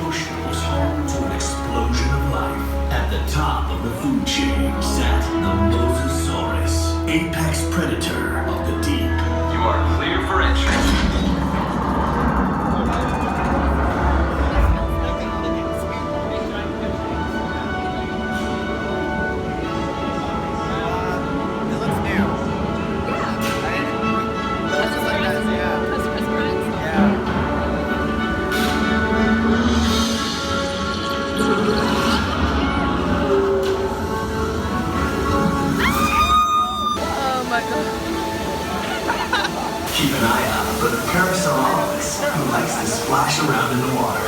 ocean was home to an explosion of life. At the top of the food chain sat the Mosasaurus, apex predator of the deep. You are clear for entry. Keep an eye out for the Parasaurolophus, who likes to splash around in the water.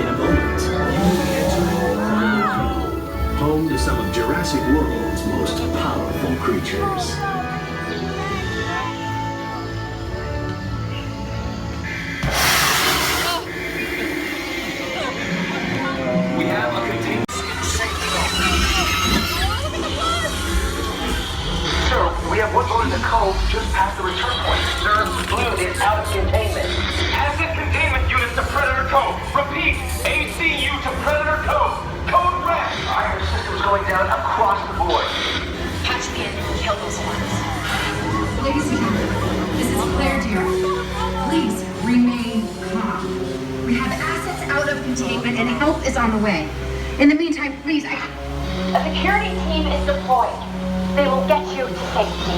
In a moment, you will be entering Overdue, home to some of Jurassic World's most powerful creatures. We have a containment. We have one boat in the cove just past the return point. Sir, Blue is out of containment. Asset containment units to Predator Cove. Repeat, ACU to Predator Cove. Code red. Iron systems going down across the board. Catch me and kill those ones. Ladies and gentlemen, this is Claire, dear. Please remain calm. We have assets out of containment and help is on the way. In the meantime, please, A security team is deployed. They will get you to safety.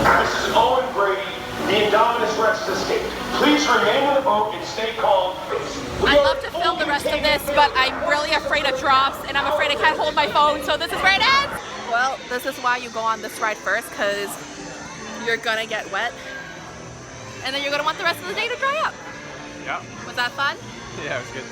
This is Owen Brady. The Indominus Rex has escaped. Please remain in the boat and stay calm. I'd love to film the rest of this, but I'm really afraid of drops, and I'm afraid I can't hold my phone, so this is where it ends! Well, this is why you go on this ride first, because you're gonna get wet, and then you're gonna want the rest of the day to dry up. Yeah. Was that fun? Yeah, it was good.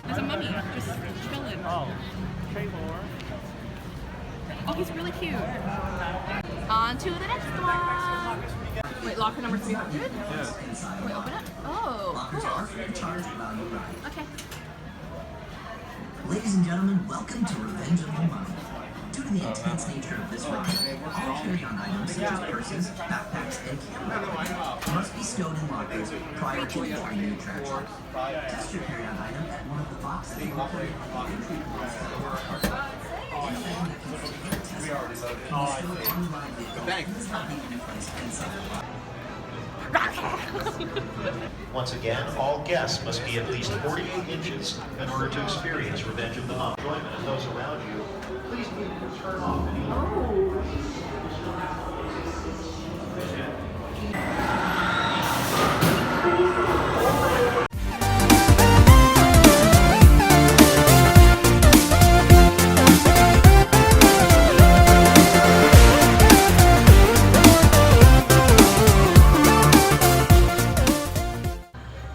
There's a mummy just chilling. Oh, he's really cute. On to the next one. Wait, locker number 300? Yeah. Wait, open it? Oh, cool. Okay. Ladies and gentlemen, welcome to Revenge of the Mummy. Due to the intense nature of this ride, all carry-on items such as purses, backpacks, and camera must be stowed in lockers prior to entering the attraction. Test your carry-on item at one of the boxes located on the entry points of the park. Anything that can fit a test box can be stored on the ride vehicle. It's not even in place inside. Once again, all guests must be at least 48 inches in order to experience Revenge of the Mummy. Enjoyment of those around you. Please be able to turn off any.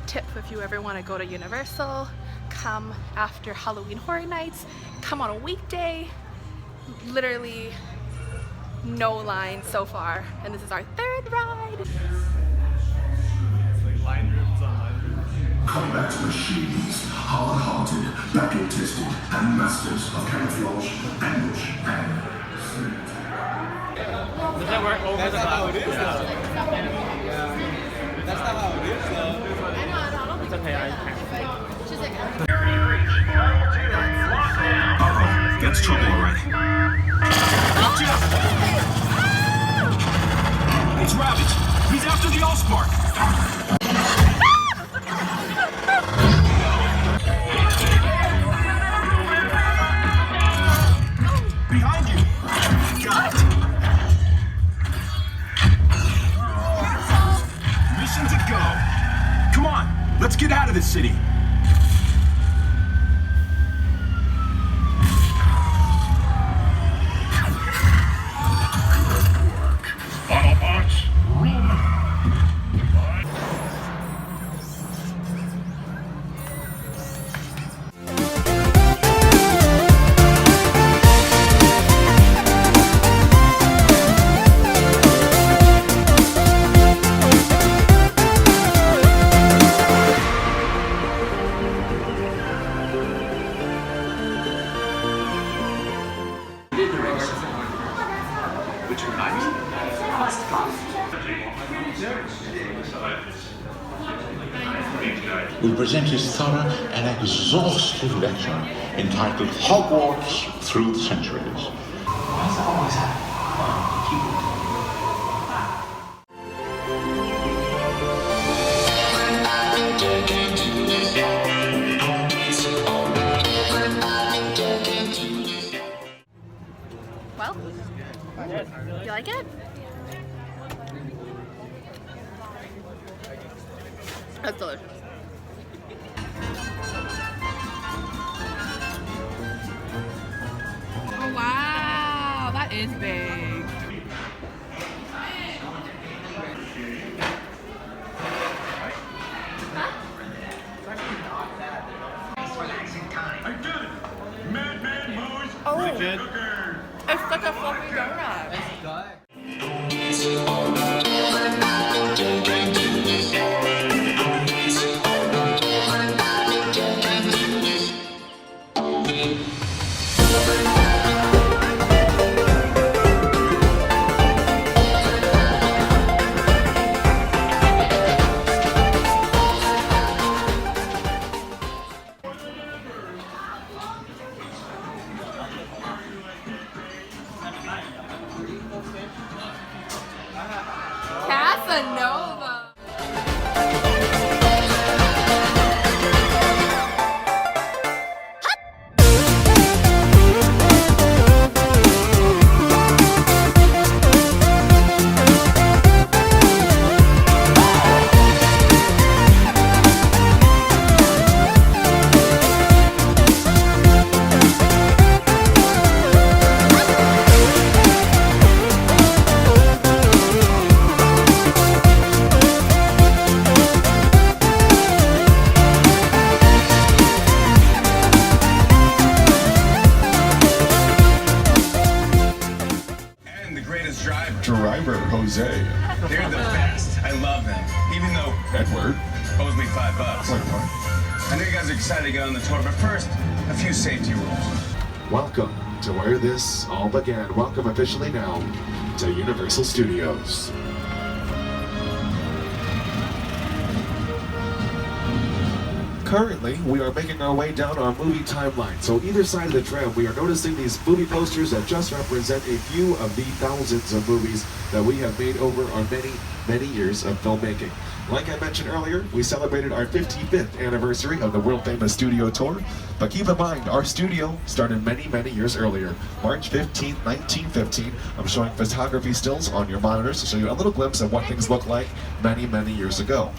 Tip if you ever want to go to Universal, come after Halloween Horror Nights, come on a weekday. Literally no line so far, and this is our third ride. Combat machines, hard-hearted, battle-tested, and masters of camouflage, ambush, and sleep. Does that work over the top? It is, though. That's not how it is, though. It's okay, I can't. Uh-oh, that's trouble already. Watch out! It's Rabbit! He's after the Allspark! Behind you! Got it! Mission to go! Come on, let's get out of this city! last month. Will present his thorough and exhaustive lecture entitled Hogwarts Through the Centuries. Well, you like it? That's delicious. Oh wow, that is big. Oh, it's like a fluffy donut. Casanova. Driver Jose. They're the best. I love them. Even though Edward owes me $5. Wait, what? I know you guys are excited to get on the tour, but first, a few safety rules. Welcome to where this all began. Welcome officially now to Universal Studios. Currently, we are making our way down our movie timeline. So either side of the tram, we are noticing these movie posters that just represent a few of the thousands of movies that we have made over our many, many years of filmmaking. Like I mentioned earlier, we celebrated our 55th anniversary of the world-famous studio tour. But keep in mind, our studio started many, many years earlier. March 15, 1915. I'm showing photography stills on your monitors to show you a little glimpse of what things looked like many, many years ago.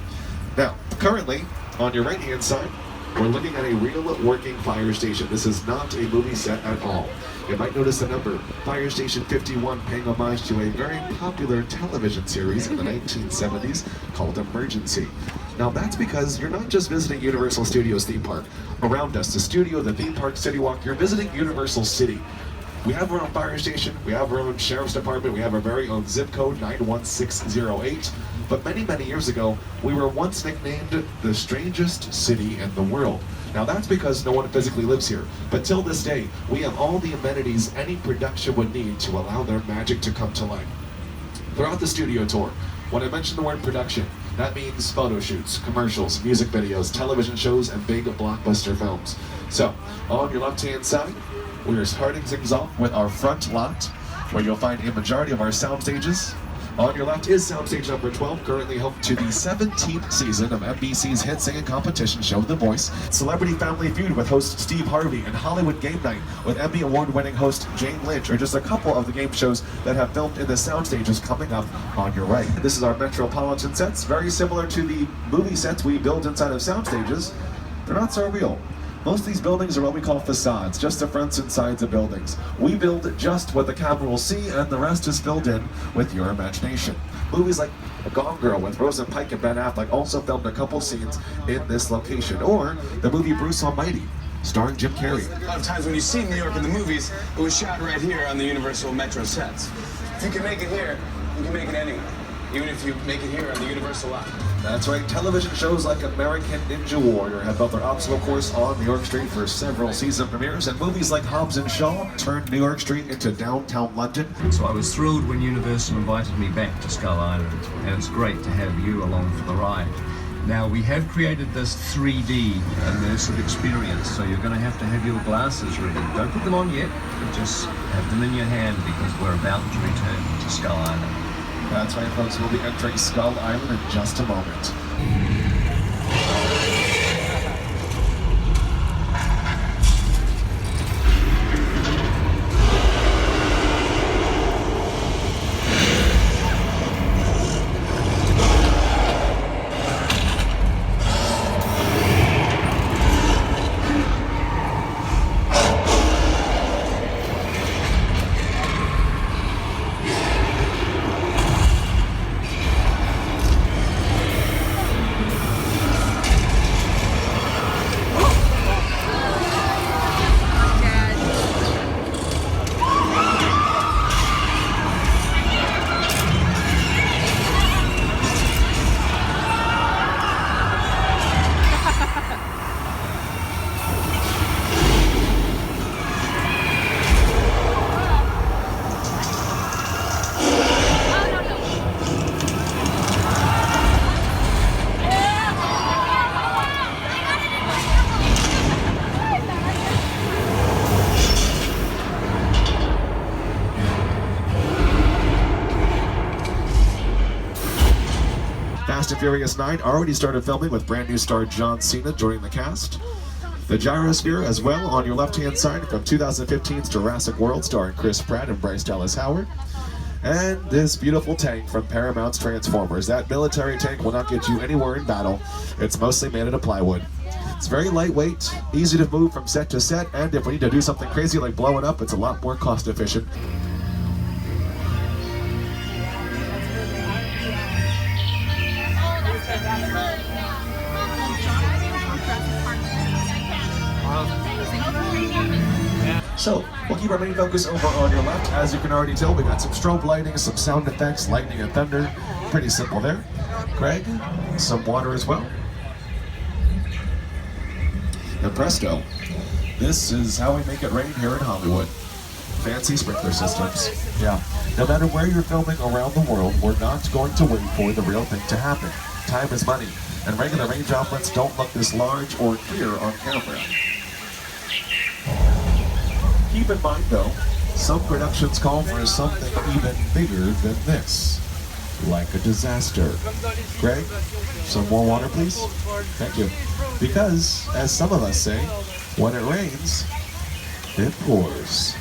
Now, currently, on your right-hand side, we're looking at a real working fire station. This is not a movie set at all. You might notice the number, Fire Station 51, paying homage to a very popular television series in the 1970s called Emergency. Now that's because you're not just visiting Universal Studios theme park. Around us, the studio, the theme park, City Walk, you're visiting Universal City. We have our own fire station, we have our own sheriff's department, we have our very own zip code, 91608. But many, many years ago, we were once nicknamed the strangest city in the world. Now that's because no one physically lives here, but till this day, we have all the amenities any production would need to allow their magic to come to life. Throughout the studio tour, when I mention the word production, that means photo shoots, commercials, music videos, television shows, and big blockbuster films. So, on your left-hand side, we are starting things off with our front lot, where you'll find a majority of our sound stages. On your left is soundstage number 12, currently home to the 17th season of NBC's hit singing competition show, The Voice, Celebrity Family Feud with host Steve Harvey, and Hollywood Game Night with Emmy Award-winning host Jane Lynch are just a couple of the game shows that have filmed in the sound stages coming up on your right. This is our Metropolitan sets, very similar to the movie sets we build inside of sound stages. They're not so real. Most of these buildings are what we call facades, just the fronts and sides of buildings. We build just what the camera will see, and the rest is filled in with your imagination. Movies like Gone Girl with Rosa Pike and Ben Affleck also filmed a couple scenes in this location. Or the movie Bruce Almighty, starring Jim Carrey. A lot of times when you see New York in the movies, it was shot right here on the Universal Metro sets. If you can make it here, you can make it anywhere. even if you make it here on the Universal lot. That's right, television shows like American Ninja Warrior have built their obstacle course on New York Street for several season premieres, and movies like Hobbs and Shaw turned New York Street into downtown London. So I was thrilled when Universal invited me back to Skull Island, and it's great to have you along for the ride. Now, we have created this 3D immersive experience, so you're going to have your glasses ready. Don't put them on yet, but just have them in your hand because we're about to return to Skull Island. That's right, folks, we'll be entering Skull Island in just a moment. Fast and Furious 9 already started filming with brand new star John Cena joining the cast. The Gyrosphere as well on your left-hand side from 2015's Jurassic World starring Chris Pratt and Bryce Dallas Howard. And this beautiful tank from Paramount's Transformers. That military tank will not get you anywhere in battle. It's mostly made out of plywood. It's very lightweight, easy to move from set to set, and if we need to do something crazy like blow it up, it's a lot more cost efficient. So, we'll keep our main focus over on your left. As you can already tell, we got some strobe lighting, some sound effects, lightning and thunder. Pretty simple there. Craig, some water as well. And presto, this is how we make it rain here in Hollywood. Fancy sprinkler systems. Yeah, no matter where you're filming around the world, we're not going to wait for the real thing to happen. Time is money, and regular rain droplets don't look this large or clear on camera. Keep in mind though, some productions call for something even bigger than this, like a disaster. Greg, some more water please? Thank you. Because, as some of us say, when it rains, it pours.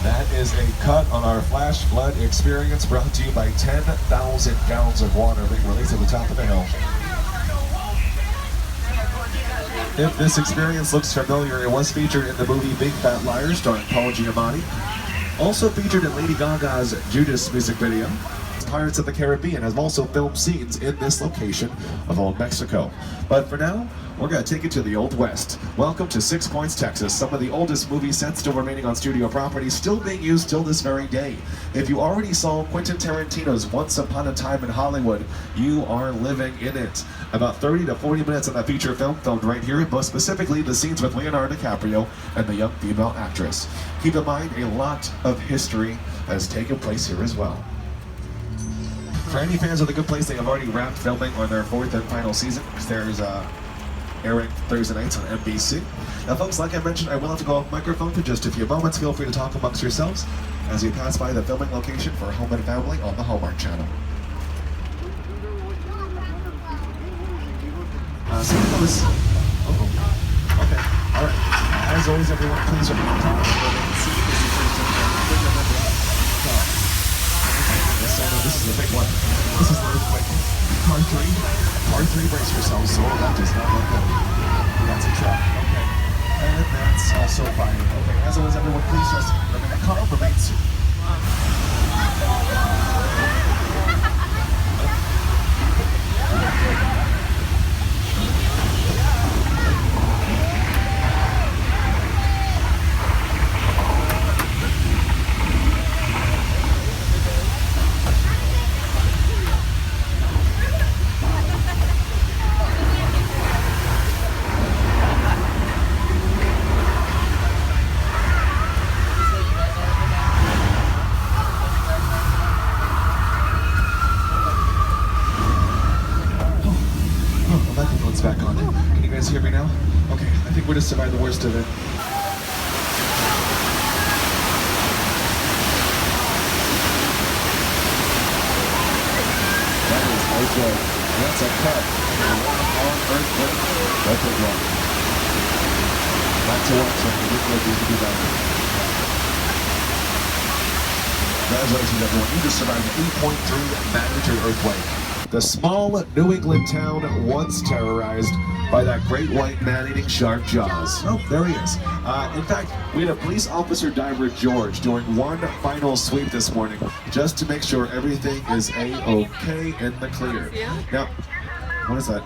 That is a cut on our flash flood experience brought to you by 10,000 gallons of water being released at the top of the hill. If this experience looks familiar, it was featured in the movie Big Fat Liar starring Paul Giamatti. Also featured in Lady Gaga's Judas music video. Pirates of the Caribbean has also filmed scenes in this location of Old Mexico. But for now, we're going to take it to the Old West. Welcome to 6 Points, Texas, some of the oldest movie sets still remaining on studio property, still being used till this very day. If you already saw Quentin Tarantino's Once Upon a Time in Hollywood, you are living in it. About 30 to 40 minutes of that feature film filmed right here, most specifically the scenes with Leonardo DiCaprio and the young female actress. Keep in mind, a lot of history has taken place here as well. For any fans of The Good Place, they have already wrapped filming on their 4th and final season. There's airing Thursday nights on NBC. Now folks, like I mentioned, I will have to go off microphone for just a few moments. Feel free to talk amongst yourselves as you pass by the filming location for Home and Family on the Hallmark Channel. So that was... Oh, okay, alright. As always, everyone, please remain calm. This is a big one. This is the earthquake. Car 3, brace yourselves. So that does not look good. That's a truck. Okay. And that's also fire. Okay. As always, everyone, please just remain calm, remain safe. guys hear me now? Okay, I think we just survived the worst of it. That is okay. That's a cut. On earthquake. That's a drop. Back to work, so we didn't know we could do better. Congratulations, everyone. You just survived an 8.3 magnitude earthquake. The small New England town once terrorized by that great white man-eating shark Jaws. Oh, there he is. In fact, we had a police officer diver, George, doing one final sweep this morning just to make sure everything is A-OK in the clear. Now, what is that?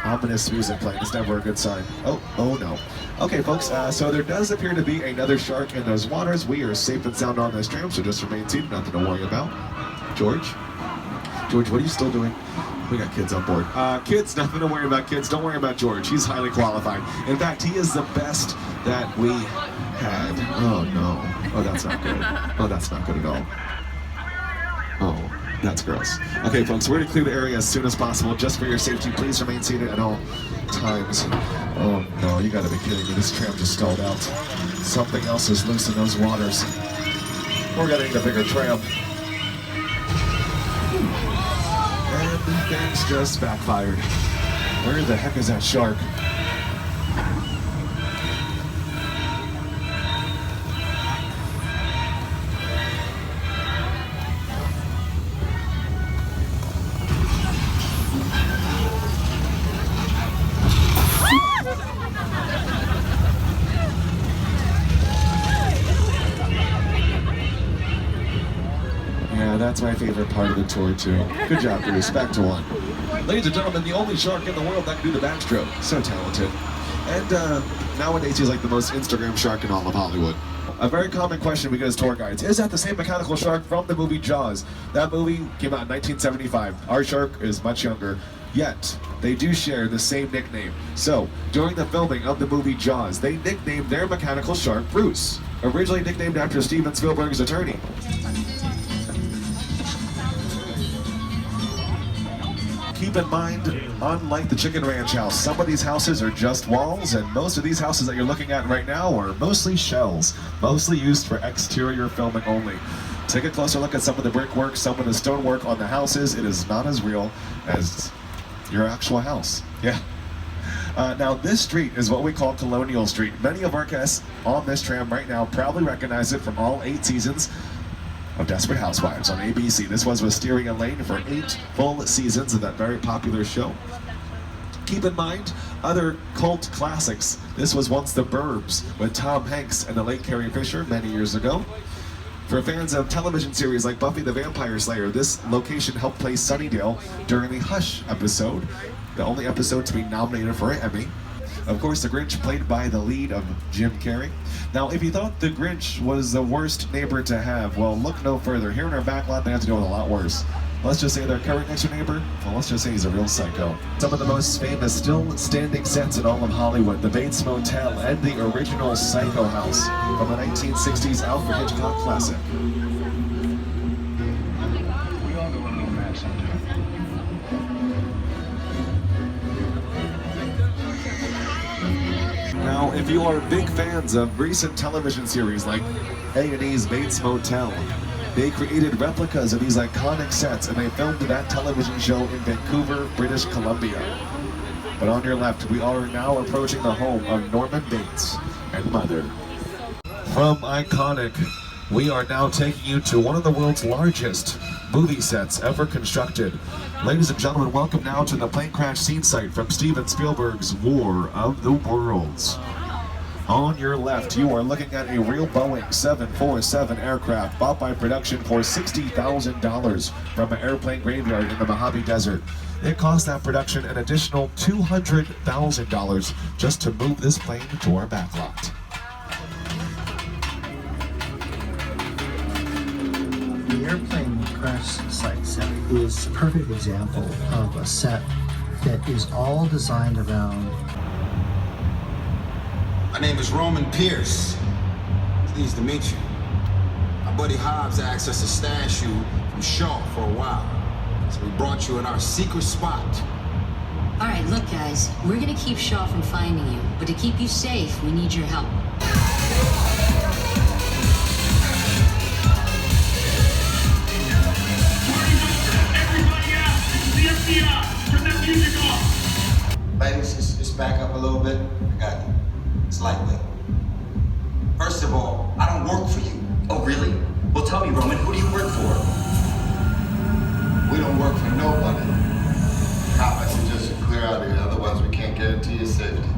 Ominous music playing. It's never a good sign. Oh no. Okay, folks, so there does appear to be another shark in those waters. We are safe and sound on this tram, so just remain seated, nothing to worry about. George, what are you still doing? We got kids on board. Kids, nothing to worry about, kids. Don't worry about George. He's highly qualified. In fact, he is the best that we had. Oh, no. Oh, that's not good. Oh, that's not good at all. Oh. That's gross. Okay, folks, we're going to clear the area as soon as possible. Just for your safety, please remain seated at all times. Oh, no, you got to be kidding me. This tram just stalled out. Something else is loose in those waters. We're going to need a bigger tram. And things just backfired. Where the heck is that shark? That's my favorite part of the tour, too. Good job, Bruce. Back to one. Ladies and gentlemen, the only shark in the world that can do the backstroke. So talented. And nowadays, he's like the most Instagram shark in all of Hollywood. A very common question we get as tour guides. Is that the same mechanical shark from the movie Jaws? That movie came out in 1975. Our shark is much younger. Yet, they do share the same nickname. So, during the filming of the movie Jaws, they nicknamed their mechanical shark Bruce. Originally nicknamed after Steven Spielberg's attorney. Keep in mind, unlike the Chicken Ranch house, some of these houses are just walls, and most of these houses that you're looking at right now are mostly shells, mostly used for exterior filming only. Take a closer look at some of the brickwork, some of the stonework on the houses. It is not as real as your actual house. Yeah. Now, this street is what we call Colonial Street. Many of our guests on this tram right now probably recognize it from all 8 seasons of Desperate Housewives on ABC. This was Wisteria Lane for 8 full seasons of that very popular show. Keep in mind, other cult classics. This was once The Burbs with Tom Hanks and the late Carrie Fisher many years ago. For fans of television series like Buffy the Vampire Slayer, this location helped play Sunnydale during the Hush episode, the only episode to be nominated for an Emmy. Of course, the Grinch, played by the lead of Jim Carrey. Now, if you thought the Grinch was the worst neighbor to have, well, look no further. Here in our back lot, they have to deal with a lot worse. Let's just say their current next door neighbor, well, let's just say he's a real psycho. Some of the most famous still standing sets in all of Hollywood, the Bates Motel and the original Psycho house from the 1960s Alfred Hitchcock classic. We all go a little mad sometimes. Now, if you are big fans of recent television series like A&E's Bates Motel, they created replicas of these iconic sets and they filmed that television show in Vancouver, British Columbia. But on your left, we are now approaching the home of Norman Bates and Mother. From iconic, we are now taking you to one of the world's largest movie sets ever constructed. Ladies and gentlemen, welcome now to the plane crash scene site from Steven Spielberg's War of the Worlds. On your left, you are looking at a real Boeing 747 aircraft bought by production for $60,000 from an airplane graveyard in the Mojave Desert. It cost that production an additional $200,000 just to move this plane to our backlot. The airplane crash site set is a perfect example of a set that is all designed around. My name is Roman Pierce. Pleased to meet you. My buddy Hobbs asked us to stash you from Shaw for a while. So we brought you in our secret spot. All right, look, guys, we're gonna keep Shaw from finding you, but to keep you safe, we need your help. Everybody out! This is the FBI! Turn that music off! Ladies, just back up a little bit. I got you. It's lightweight. First of all, I don't work for you. Oh, really? Well, tell me, Roman, who do you work for? We don't work for nobody. I suggest you clear out of here, otherwise we can't guarantee your safety.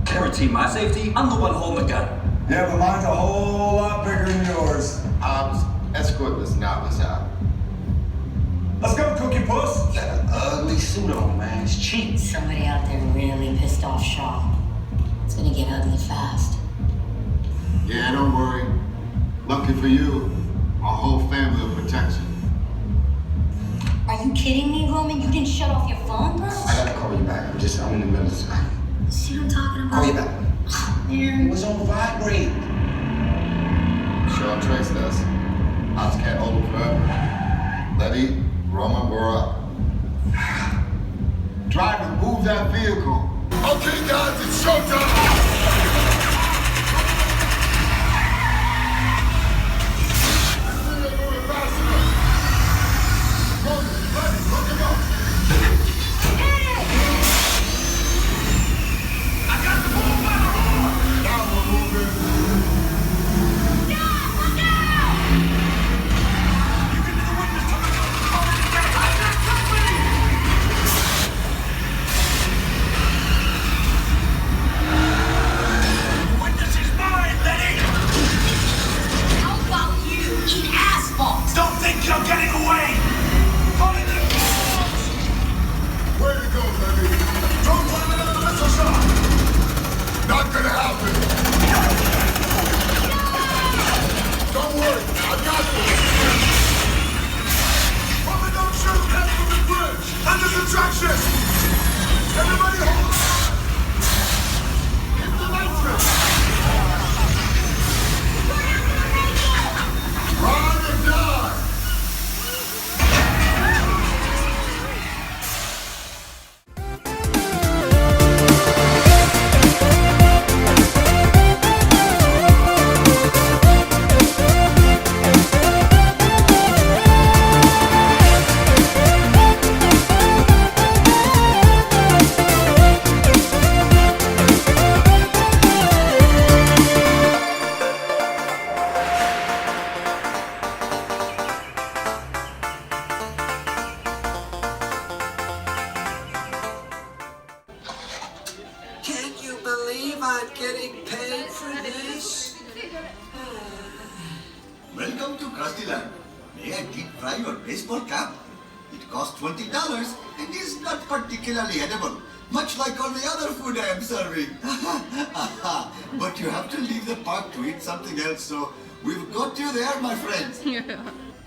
Guarantee my safety? I'm the one holding the gun. Yeah, but mine's a whole lot bigger than yours. Escort this novice out. Let's go, Cookie Puss. Got an ugly suit on, man. It's cheap. Somebody out there really pissed off Shaw. It's gonna get ugly fast. Yeah, don't worry. Lucky for you, our whole family will protect you. Are you kidding me, Roman? You didn't shut off your phone, bro? I gotta call you back. I'm in the middle of something. See what I'm talking about? Call you back. Man. It was on vibrate. Shaw traced us. Ops can't hold it forever. Letty, Roman, we're up. Driver, move that vehicle. Okay, guys, it's showtime. Welcome to Krustyland. May I deep fry your baseball cap? It costs $20 and is not particularly edible, much like all the other food I am serving. But you have to leave the park to eat something else, so we've got you there, my friends.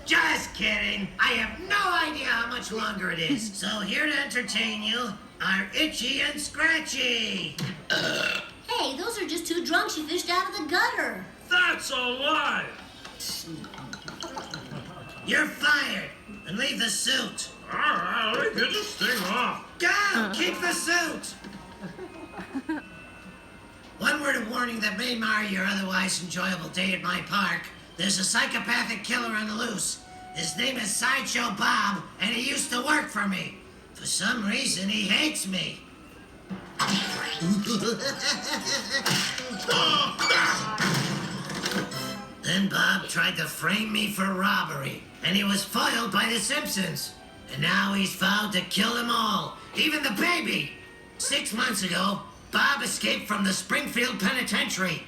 Just kidding. I have no idea how much longer it is. So here to entertain you are Itchy and Scratchy. Hey, those are just two drunks you fished out of the gutter. That's a lie. You're fired. And leave the suit. All right, let me get this thing off. Go! Keep the suit! One word of warning that may mar your otherwise enjoyable day at my park. There's a psychopathic killer on the loose. His name is Sideshow Bob, and he used to work for me. For some reason, he hates me. Then Bob tried to frame me for robbery, and he was foiled by the Simpsons. And now he's vowed to kill them all, even the baby. 6 months ago, Bob escaped from the Springfield Penitentiary.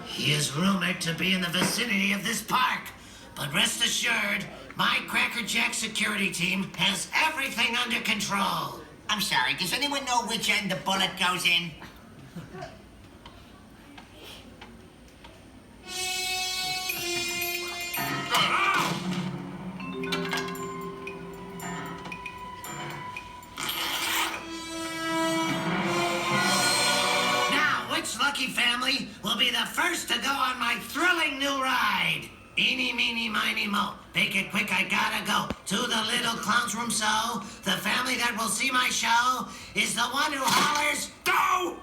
He is rumored to be in the vicinity of this park, but rest assured, my Cracker Jack security team has everything under control. I'm sorry, does anyone know which end the bullet goes in? Now, which lucky family will be the first to go on my thrilling new ride? Eeny, meeny, miny, mo. Make it quick, I gotta go to the little clown's room, so the family that will see my show is the one who hollers, go!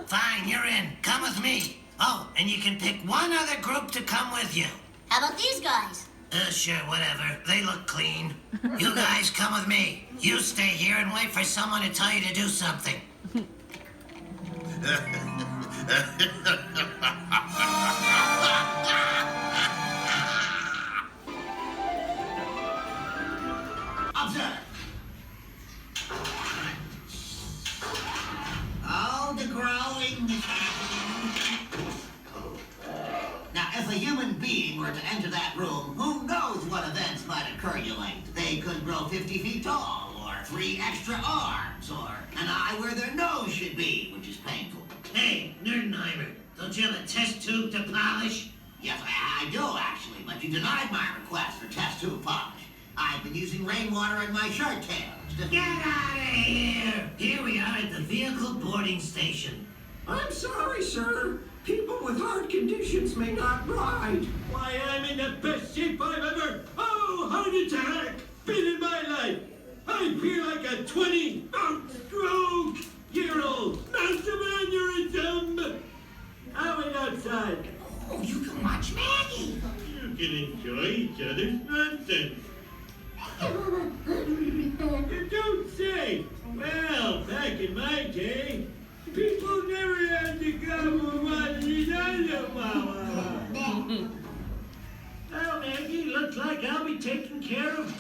Fine, you're in. Come with me. Oh, and you can pick one other group to come with you. How about these guys? Sure, whatever. They look clean. You guys come with me. You stay here and wait for someone to tell you to do something. Observe. All the growing is happening. Now, if a human being were to enter that room, who knows what events might occur, you like? They could grow 50 feet tall, or 3 extra arms, or an eye where their nose should be, which is painful. Hey, Nerdenheimer, don't you have a test tube to polish? Yes, I do, actually, but you denied my request for test tube polish. I've been using rainwater in my shirt tails. Get out of here! Here we are at the vehicle boarding station. I'm sorry, sir. People with heart conditions may not ride. Why, I'm in the best shape I've ever... Oh, heart attack! Been in my life. I feel like a 20-stroke-year-old. Massive aneurysm. I went outside. Oh, you can watch Maggie. You can enjoy each other's nonsense. You don't say. Well, back in my day, people never had to come with one another. Well, Maggie, looks like I'll be taking care of...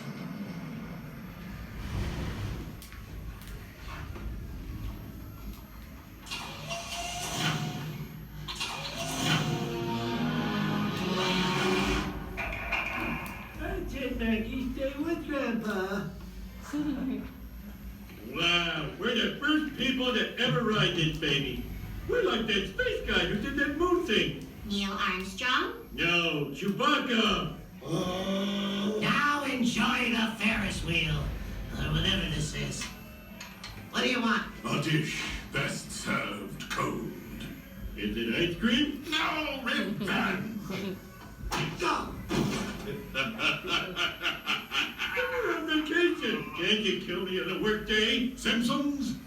That's it, Maggie. Stay with Grandpa. Wow, we're the first people to ever ride this baby. We're like that space guy who did that moon thing. Neil Armstrong? No, Chewbacca. Now enjoy the Ferris wheel, or whatever this is. What do you want? A dish best served cold. Is it ice cream? No, Rip-Van. Go! We're on vacation. Can't you kill me on a work day? Simpsons?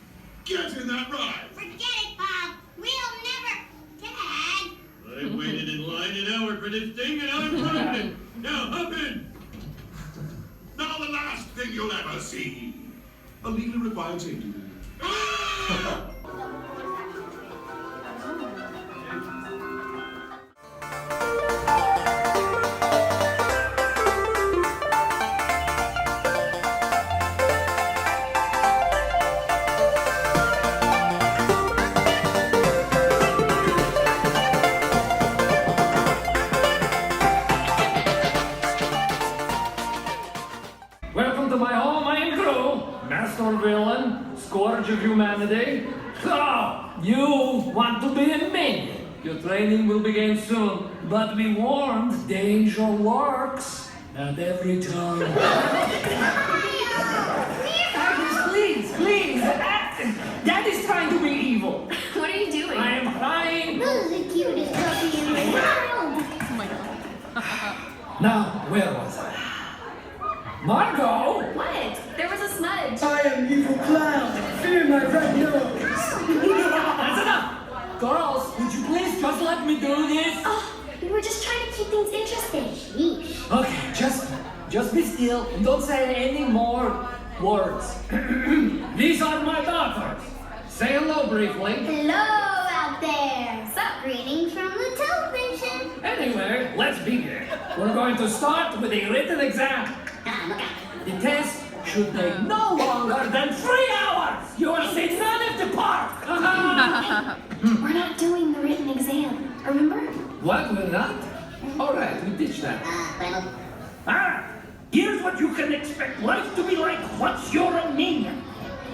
Get in that ride. Forget it, Bob. We'll never... Dad! I waited in line an hour for this thing and I'm pregnant. Now hop in. Now the last thing you'll ever see. A legally required safety net. Welcome to my home, I am Gru, master villain, scourge of humanity. So, you want to be a minion. Your training will begin soon, but be warned, danger lurks. Not every time. Agnes, please, Daddy's trying to be evil. What are you doing? I am trying. Who's the cutest puppy in the world? Oh my god. Now, where was I? Margot! What? There was a smudge. I am evil clown. Fear my red nose. That's enough! Girls, would you please just let me do this? Oh, we were just trying to keep things interesting. Sheesh. Okay, just be still and don't say any more words. These are my daughters. Say hello briefly. Hello out there. Sup, greetings from the television. Anyway, let's begin. We're going to start with a written exam. The test should take no longer than 3 hours. You will see none of the park. We're not doing the written exam, remember? What, we're not? All right, we teach that. Here's what you can expect life to be like once you're a minion.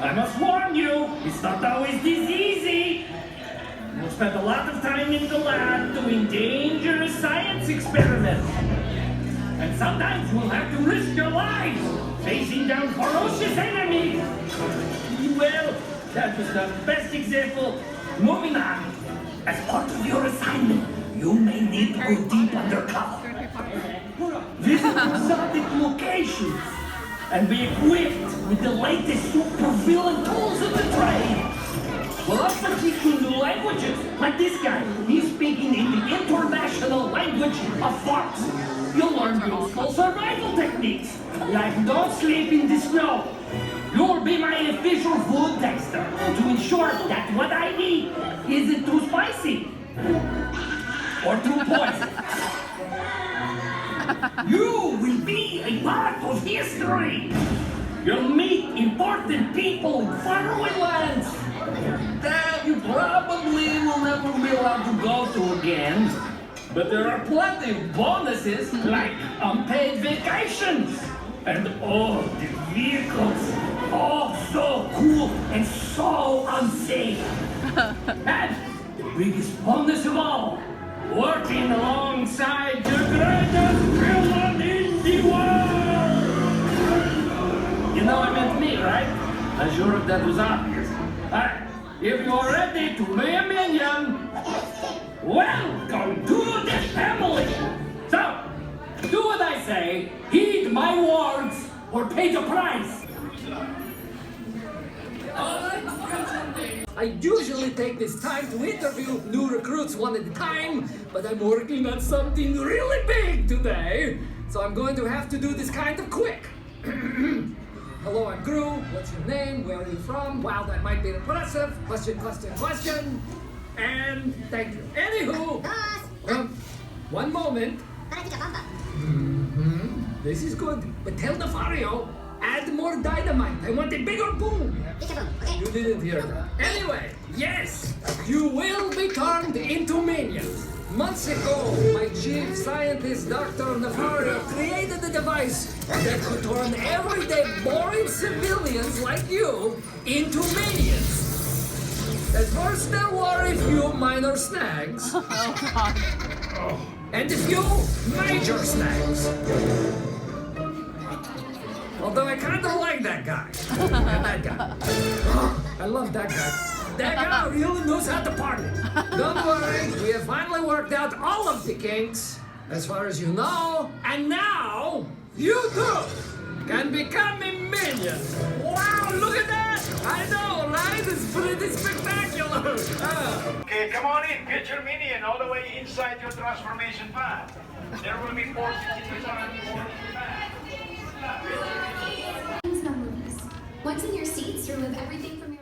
I must warn you, it's not always this easy. You'll spend a lot of time in the lab doing dangerous science experiments. And sometimes you'll have to risk your lives, facing down ferocious enemies. Well, that was the best example. Moving on. As part of your assignment, you may need to go deep undercover. Visit exotic locations and be equipped with the latest supervillain tools of the trade. We'll also teach you new languages, like this guy. He's speaking in the international language of Fox. You'll learn useful survival techniques, like don't sleep in the snow. You'll be my official food tester to ensure that what I eat isn't too spicy or too poison. You will be a part of history. You'll meet important people in faraway lands that you probably will never be allowed to go to again. But there are plenty of bonuses, like unpaid vacations. And oh, the vehicles, oh, so cool and so unsafe. And the biggest bonus of all, working alongside the greatest villain in the world. You know I meant me, right? I'm sure that was obvious. Alright, if you're ready to be a minion, welcome to the family. So, do what I say, heed my words, or pay the price. I usually take this time to interview new recruits one at a time, but I'm working on something really big today, so I'm going to have to do this kind of quick. Hello, I'm Gru. What's your name? Where are you from? Wow, that might be impressive. Question. And thank you. Anywho, one moment. This is good, but tell the Fario, add more dynamite. I want a bigger boom. You didn't hear that. Anyway, yes, you will be turned into minions. Months ago, my chief scientist, Dr. Nefario, created a device that could turn everyday boring civilians like you into minions. At first, there were a few minor snags. And a few major snags. Although I kind of like that guy. And that guy. I love that guy. That guy really knows how to party. Don't worry, we have finally worked out all of the kinks, as far as you know. And now, you too can become a minion. Wow, look at that! I know, right? It's pretty spectacular. Okay, come on in. Get your minion all the way inside your transformation path. There will be 4 in the back. Movies. Once in your seats, remove everything from your